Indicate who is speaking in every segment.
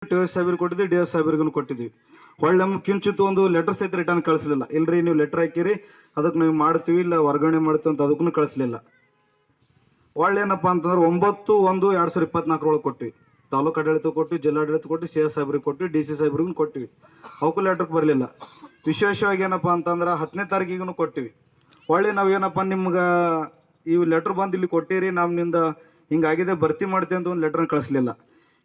Speaker 1: TOS ಸಾಹೇಬ್ರಿಗೆ ಕೊಟ್ಟಿದ್ವಿ, DS ಸಾಹೇಬ್ರಿಗೂ ಕೊಟ್ಟಿದ್ವಿ. ಹೊಳ್ಳಿ ನಮ್ಗೆ ಕಿಂಚಿತ್ತು ಒಂದು ಲೆಟರ್ ಸಹಿತ ರಿಟರ್ನ್ ಕಳಿಸ್ಲಿಲ್ಲ. ಇಲ್ರಿ ನೀವು ಲೆಟರ್ ಹಾಕಿರಿ ಅದಕ್ಕೆ ನಾವು ಮಾಡ್ತೀವಿ ಇಲ್ಲ ವರ್ಗಾವಣೆ ಮಾಡ್ತೀವಿ ಅಂತ ಅದಕ್ಕೂ ಕಳಿಸ್ಲಿಲ್ಲ. ಹೊಳ್ಳಿ ಏನಪ್ಪ ಅಂತಂದ್ರೆ 9/1/2024 ಕೊಟ್ಟಿವಿ. ತಾಲೂಕು ಆಡಳಿತ ಕೊಟ್ಟಿವಿ, ಜಿಲ್ಲಾಡಳಿತ ಕೊಟ್ಟು CS ಸಾಹೇಬ್ರಿಗೆ ಕೊಟ್ಟಿವಿ, DC ಸಾಹೇಬ್ರಿಗೂ ಕೊಟ್ಟಿವಿ. ಅವಕ್ಕೂ ಲೆಟರ್ ಬರಲಿಲ್ಲ. ವಿಶೇಷವಾಗಿ ಏನಪ್ಪ ಅಂತಂದ್ರೆ 10ನೇ ತಾರೀಕಿಗೂ ಕೊಟ್ಟಿವಿ. ಹೊಳ್ಳಿ ನಾವು ಏನಪ್ಪ ನಿಮ್ಗೆ ಈ ಲೆಟ್ರ್ ಬಂದು ಇಲ್ಲಿ ಕೊಟ್ಟಿರಿ, ನಮ್ಮಿಂದ ಹಿಂಗಾಗಿದೆ ಭರ್ತಿ ಮಾಡ್ತೀವಿ ಅಂತ ಒಂದು ಲೆಟ್ರನ್ನ ಕಳಿಸ್ಲಿಲ್ಲ.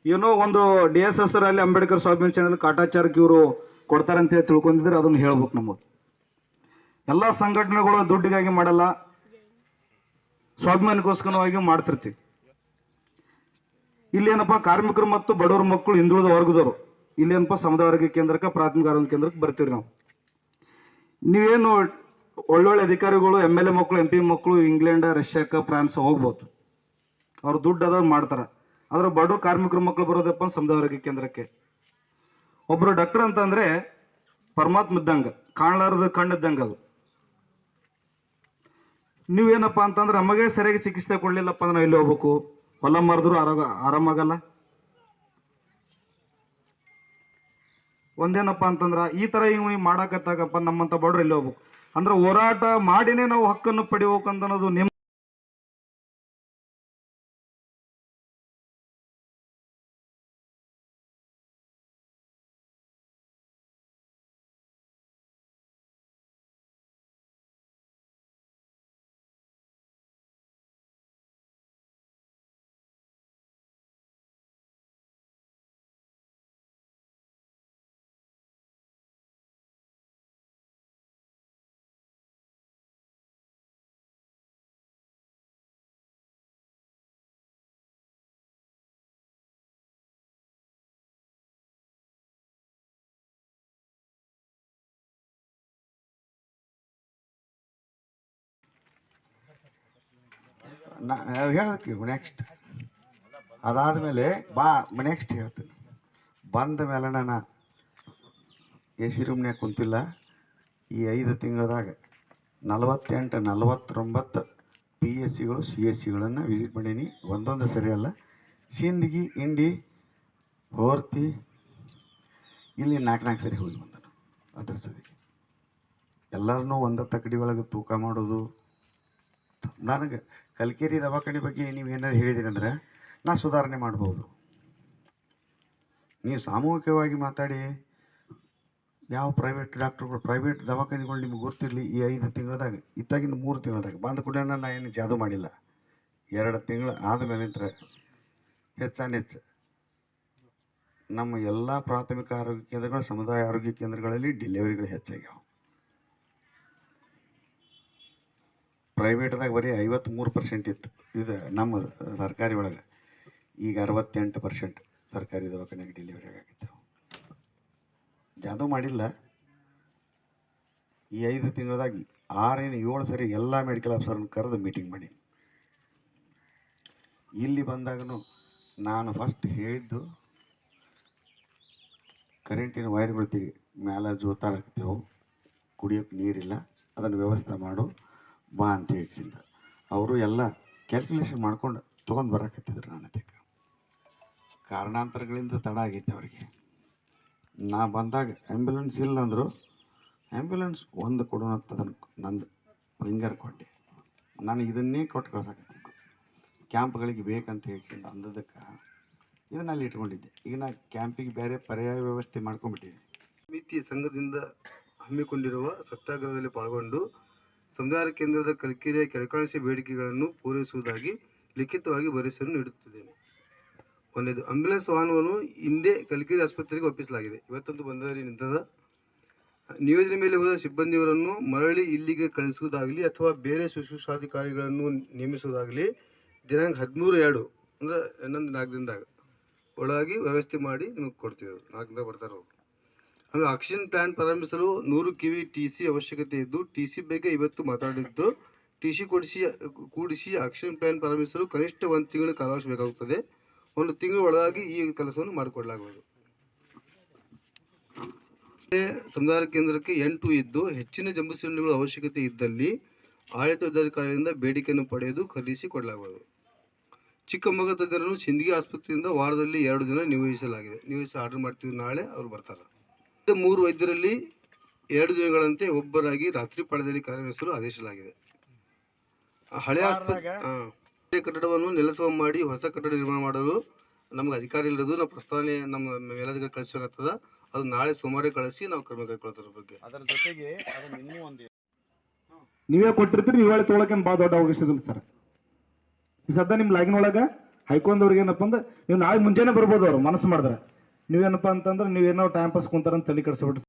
Speaker 1: ಏನೋ ಒಂದು DSS ಅಲ್ಲಿ ಅಂಬೇಡ್ಕರ್ ಸ್ವಾಮಿ ಚಾನಲ್ ಕಾಟಾಚಾರಕ್ಕೆ ಇವರು ಕೊಡ್ತಾರಂತ ಹೇಳಿ ತಿಳ್ಕೊಂಡಿದ್ರೆ ಅದನ್ನು ಹೇಳ್ಬೇಕು. ನಮಗೆ ಎಲ್ಲ ಸಂಘಟನೆಗಳು ದುಡ್ಡಿಗಾಗಿ ಮಾಡಲ್ಲ, ಸ್ವಾಭಿಮಾನಕ್ಕೋಸ್ಕರವಾಗಿ ಮಾಡ್ತಿರ್ತೀವಿ. ಇಲ್ಲೇನಪ್ಪ ಕಾರ್ಮಿಕರು ಮತ್ತು ಬಡವರ ಮಕ್ಕಳು, ಹಿಂದುಳಿದ ವರ್ಗದವರು ಇಲ್ಲೇನಪ್ಪ ಸಮುದಾಯ ಆರೋಗ್ಯ ಕೇಂದ್ರಕ್ಕೆ, ಪ್ರಾಥಮಿಕ ಆರೋಗ್ಯ ಕೇಂದ್ರಕ್ಕೆ ಬರ್ತೀವಿ ನಾವು. ನೀವೇನು ಒಳ್ಳೊಳ್ಳೆ ಅಧಿಕಾರಿಗಳು, MLA ಮಕ್ಕಳು, MP ಮಕ್ಕಳು ಇಂಗ್ಲೆಂಡ್, ರಷ್ಯಾಕ್ಕೆ, ಫ್ರಾನ್ಸ್ ಹೋಗ್ಬೋದು, ಅವ್ರು ದುಡ್ಡು ಅದ ಮಾಡ್ತಾರೆ. ಆದ್ರೆ ಬಡವರು ಕಾರ್ಮಿಕರ ಮಕ್ಕಳು ಬರೋದಪ್ಪ ಸಮುದಾಯ ಆರೋಗ್ಯ ಕೇಂದ್ರಕ್ಕೆ. ಒಬ್ಬರು ಡಾಕ್ಟರ್ ಅಂತಂದ್ರೆ ಪರಮಾತ್ಮ ಇದ್ದಂಗೆ, ಕಾಣಲಾರದ ಕಣ್ಣಿದ್ದಂಗೆ ಅದು. ನೀವೇನಪ್ಪ ಅಂತಂದ್ರೆ ನಮಗೆ ಸರಿಯಾಗಿ ಚಿಕಿತ್ಸೆ ಕೊಡ್ಲಿಲ್ಲಪ್ಪ ಅಂದ್ರೆ ನಾವು ಇಲ್ಲಿ ಹೋಗ್ಬೇಕು, ಹೊಲ ಮಾರಿದ್ರು ಆರಾಮಾಗಲ್ಲ. ಒಂದೇನಪ್ಪ ಅಂತಂದ್ರೆ ಈ ತರ ಹಿಂಗೆ ಮಾಡಾಕತ್ತಾಗಪ್ಪ ನಮ್ಮಂತ ಬಡ್ರು ಇಲ್ಲಿ ಹೋಗ್ಬೇಕು ಅಂದ್ರೆ ಹೋರಾಟ ಮಾಡಿನೇ ನಾವು ಹಕ್ಕನ್ನು ಪಡಿಬೇಕಂತ ಅನ್ನೋದು ನಿಮ್ಮ
Speaker 2: ಹೇಳೋದಕ್ಕೆ ನೆಕ್ಸ್ಟ್ ಅದಾದಮೇಲೆ ಬಾ ನೆಕ್ಸ್ಟ್ ಹೇಳ್ತೀನಿ. ಬಂದ ಮೇಲೆ ನಾನು AC ರೂಮ್ನ್ಯಾಗ ಕುಂತಿಲ್ಲ. ಈ 5 ತಿಂಗಳದಾಗ 48 49 PSCಗಳು CSCಗಳನ್ನು ವಿಸಿಟ್ ಮಾಡೀನಿ. ಒಂದೊಂದು ಸರಿ ಅಲ್ಲ, ಸಿಂದಗಿ, ಇಂಡಿ, ಹೋರ್ತಿ ಇಲ್ಲಿ 4 ಸರಿ ಹೋಗಿ ಬಂದನು. ಅದ್ರ ಜೊತೆಗೆ ಎಲ್ಲರನ್ನೂ ಒಂದ ತಕಡಿ ಒಳಗೆ ತೂಕ ಮಾಡೋದು. ನನಗೆ ಕಲ್ಕೇರಿ ದವಾಖಾನೆ ಬಗ್ಗೆ ನೀವು ಏನಾರು ಹೇಳಿದಿರಿ ಅಂದ್ರೆ ನಾ ಸುಧಾರಣೆ ಮಾಡ್ಬೋದು. ನೀವು ಸಾಮೂಹಿಕವಾಗಿ ಮಾತಾಡಿ ಯಾವ ಪ್ರೈವೇಟ್ ಡಾಕ್ಟ್ರುಗಳು, ಪ್ರೈವೇಟ್ ದವಾಖಾನೆಗಳು ನಿಮ್ಗೆ ಗೊತ್ತಿರಲಿ. ಈ 5 ತಿಂಗಳದಾಗ ಇತ್ತಾಗಿನ 3 ತಿಂಗಳದಾಗ ಬಂದ ಕೂಡ ನಾ ಏನು ಜಾದು ಮಾಡಿಲ್ಲ. 2 ತಿಂಗಳು ಆದಮೇಲೆ ಹೆಚ್ಚಾನೆಚ್ಚು ನಮ್ಮ ಎಲ್ಲ ಪ್ರಾಥಮಿಕ ಆರೋಗ್ಯ ಕೇಂದ್ರಗಳು, ಸಮುದಾಯ ಆರೋಗ್ಯ ಕೇಂದ್ರಗಳಲ್ಲಿ ಡೆಲಿವರಿಗಳು ಹೆಚ್ಚಾಗ್ಯಾವ. ಪ್ರೈವೇಟ್ದಾಗ ಬರೀ 53% ಇತ್ತು ಇದು ನಮ್ಮ ಸರ್ಕಾರಿ ಒಳಗೆ. ಈಗ 68% ಸರ್ಕಾರಿ ದವಾಖಾನೆಗೆ ಡೆಲಿವರಿ ಆಗಿತ್ತು. ಜಾದು ಮಾಡಿಲ್ಲ. ಈ 5 ತಿಂಗಳದಾಗಿ 6-7 ಸರಿ ಎಲ್ಲ ಮೆಡಿಕಲ್ ಆಫೀಸರ್ನ ಕರೆದು ಮೀಟಿಂಗ್ ಮಾಡಿ. ಇಲ್ಲಿ ಬಂದಾಗನು ನಾನು ಫಸ್ಟ್ ಹೇಳಿದ್ದು ಕರೆಂಟಿನ ವೈರ್ಗಳು ಮೇಲೆ ಜೋತಾಡಕ್ತೇವೆ, ಕುಡಿಯೋಕ್ಕೆ ನೀರಿಲ್ಲ, ಅದನ್ನು ವ್ಯವಸ್ಥೆ ಮಾಡು ಬಾ ಅಂತ ಹೇಳಿಸಿಂದ ಅವರು ಎಲ್ಲ ಕ್ಯಾಲ್ಕುಲೇಷನ್ ಮಾಡ್ಕೊಂಡು ತೊಗೊಂಡು ಬರಕತ್ತಿದ್ರು. ನನ್ನ ಅದಕ್ಕೆ ಕಾರಣಾಂತರಗಳಿಂದ ತಡ ಆಗೈತೆ ಅವರಿಗೆ. ನಾ ಬಂದಾಗ ಆ್ಯಂಬುಲೆನ್ಸ್ ಇಲ್ಲ ಅಂದರು. ಆ್ಯಂಬುಲೆನ್ಸ್ ಒಂದು ಕೊಡೋಣಂತ ಅದನ್ನು ನಂದು ಫಿಂಗರ್ ಕೊಟ್ಟೆ. ನಾನು ಇದನ್ನೇ ಕೊಟ್ಟು ಕಳ್ಸಕತ್ತಿದ್ದೆ. ಕ್ಯಾಂಪ್ಗಳಿಗೆ ಬೇಕಂತ ಹೇಳಿಸಿಂದ ಅಂದದಕ್ಕೆ ಇದನ್ನಲ್ಲಿ ಇಟ್ಕೊಂಡಿದ್ದೆ. ಈಗ ನಾ ಕ್ಯಾಂಪಿಗೆ ಬೇರೆ ಪರ್ಯಾಯ ವ್ಯವಸ್ಥೆ ಮಾಡ್ಕೊಂಡ್ಬಿಟ್ಟಿದ್ದೆ.
Speaker 3: ಸಮಿತಿ ಸಂಘದಿಂದ ಹಮ್ಮಿಕೊಂಡಿರುವ ಸತ್ಯಾಗ್ರಹದಲ್ಲಿ ಪಾಲ್ಗೊಂಡು ಸಮುದಾಯ ಕೇಂದ್ರದ ಕಲ್ಕೇರಿಯ ಕೆಳಕಾಣಿಸಿದ ಬೇಡಿಕೆಗಳನ್ನು ಪೂರೈಸುವುದಾಗಿ ಲಿಖಿತವಾಗಿ ಭರವಸೆಯನ್ನು ನೀಡುತ್ತಿದ್ದೇನೆ. ಒಂದನೇದು, ಆಂಬ್ಯುಲೆನ್ಸ್ ವಾಹನವನ್ನು ಹಿಂದೆ ಕಲ್ಕೇರಿ ಆಸ್ಪತ್ರೆಗೆ ಒಪ್ಪಿಸಲಾಗಿದೆ. ಇವತ್ತಂತೂ ಬಂದಲ್ಲಿ ನಿಂತದ. ನಿಯೋಜನೆ ಮೇಲೆ ಹೋದ ಸಿಬ್ಬಂದಿಯವರನ್ನು ಮರಳಿ ಇಲ್ಲಿಗೆ ಕಳಿಸುವುದಾಗಲಿ ಅಥವಾ ಬೇರೆ ಶುಶ್ರೂಷಾಧಿಕಾರಿಗಳನ್ನು ನೇಮಿಸುವುದಾಗಲಿ ದಿನಾಂಕ 13/2 ಅಂದ್ರೆ ಇನ್ನೊಂದು 4 ದಿನದಾಗ ಒಳಗಾಗಿ ವ್ಯವಸ್ಥೆ ಮಾಡಿ ನಿಮಗೆ ಕೊಡ್ತೀವಿ. 4 ದಿನದಾಗ ಬರ್ತಾರೆ ಅವರು. ಆಮೇಲೆ ಆಕ್ಸಿಜನ್ ಪ್ಲಾಂಟ್ ಪ್ರಾರಂಭಿಸಲು 100 kV TC ಅವಶ್ಯಕತೆ ಇದ್ದು TC ಬಗ್ಗೆ ಇವತ್ತು ಮಾತಾಡಿದ್ದು. TC ಕೂಡಿಸಿ ಆಕ್ಸಿಜನ್ ಪ್ಲಾಂಟ್ ಪ್ರಾರಂಭಿಸಲು ಕನಿಷ್ಠ 1 ತಿಂಗಳ ಕಾಲಾವಕಾಶ ಬೇಕಾಗುತ್ತದೆ. 1 ತಿಂಗಳ ಒಳಗಾಗಿ ಈ ಕೆಲಸವನ್ನು ಮಾಡಿಕೊಡಲಾಗುವುದು. ಸಮುದಾಯ ಕೇಂದ್ರಕ್ಕೆ N2 ಇದ್ದು ಹೆಚ್ಚಿನ ಜಂಬೂ ಸಿಲಿಂಡರ್ಗಳ ಅವಶ್ಯಕತೆ ಇದ್ದಲ್ಲಿ ಆಡಳಿತಾಧಿಕಾರಿಗಳಿಂದ ಬೇಡಿಕೆಯನ್ನು ಪಡೆದು ಖರೀದಿಸಿ ಕೊಡಲಾಗುವುದು. ಚಿಕ್ಕಮಗ ತಜ್ಞರನ್ನು ಸಿಂದಗಿ ಆಸ್ಪತ್ರೆಯಿಂದ ವಾರದಲ್ಲಿ 2 ದಿನ ನಿಯೋಜಿಸಿ ಆರ್ಡರ್ ಮಾಡ್ತೀವಿ. ನಾಳೆ ಅವ್ರು ಬರ್ತಾರೆ. 3 ವೈದ್ಯರಲ್ಲಿ 2 ದಿನಗಳಂತೆ ಒಬ್ಬರಾಗಿ ರಾತ್ರಿ ಪಾಳ್ಯದಲ್ಲಿ ಕಾರ್ಯನಿರ್ವಹಿಸಲು ಆದೇಶಿಸಲಾಗಿದೆ. ಹಳೆ ಆಸ್ಪತ್ರೆ ಕಟ್ಟಡವನ್ನು ನೆಲಸಮ ಮಾಡಿ ಹೊಸ ಕಟ್ಟಡ ನಿರ್ಮಾಣ ಮಾಡಲು ನಮ್ಗೆ ಅಧಿಕಾರ ಇಲ್ಲದು. ನಾವು ಪ್ರಸ್ತಾವನೆ ನಮ್ಮ ಮೇಲಧಿಕಾರಿ ಕಳಿಸಬೇಕಾಗ್ತದ. ಅದು ನಾಳೆ ಸೋಮವಾರ ಕಳಿಸಿ ನಾವು ಕ್ರಮ ಕೈಗೊಳ್ತಾರ ಬಗ್ಗೆ.
Speaker 2: ಅದರ ಜೊತೆಗೆ ಅದನ್ನ ಇನ್ನೂ ಒಂದು
Speaker 1: ನೀವೇ ಕೊಟ್ಟಿರ್ತೀರಿ, ನೀವು ಹೇಳಿ ತೊಗೊಳಕೇನು ಭಾಳ ದೊಡ್ಡ ಅವಕಾಶದಿಲ್ಲ ಸರ್. ಈ ಸದ್ಯ ನಿಮ್ಮ ಲಾಗಿನ್ ಒಳಗೆ ಹೈಕೊಂಡವ್ರಿಗೆ ಏನಪ್ಪ ಅಂದ್ರೆ ನೀವು ನಾಳೆ ಮುಂಜಾನೆ ಬರ್ಬೋದು. ಅವ್ರು ಮನಸ್ಸು ಮಾಡಿದ್ರೆ ನೀವೇನಪ್ಪ ಅಂತಂದ್ರೆ ನೀವೇನೋ ಟೈಮ್ ಪಾಸ್ ಕುಂತಾರಂತ ತಲೆ ಕೆಡಿಸ್ಬಿಟ್ಟು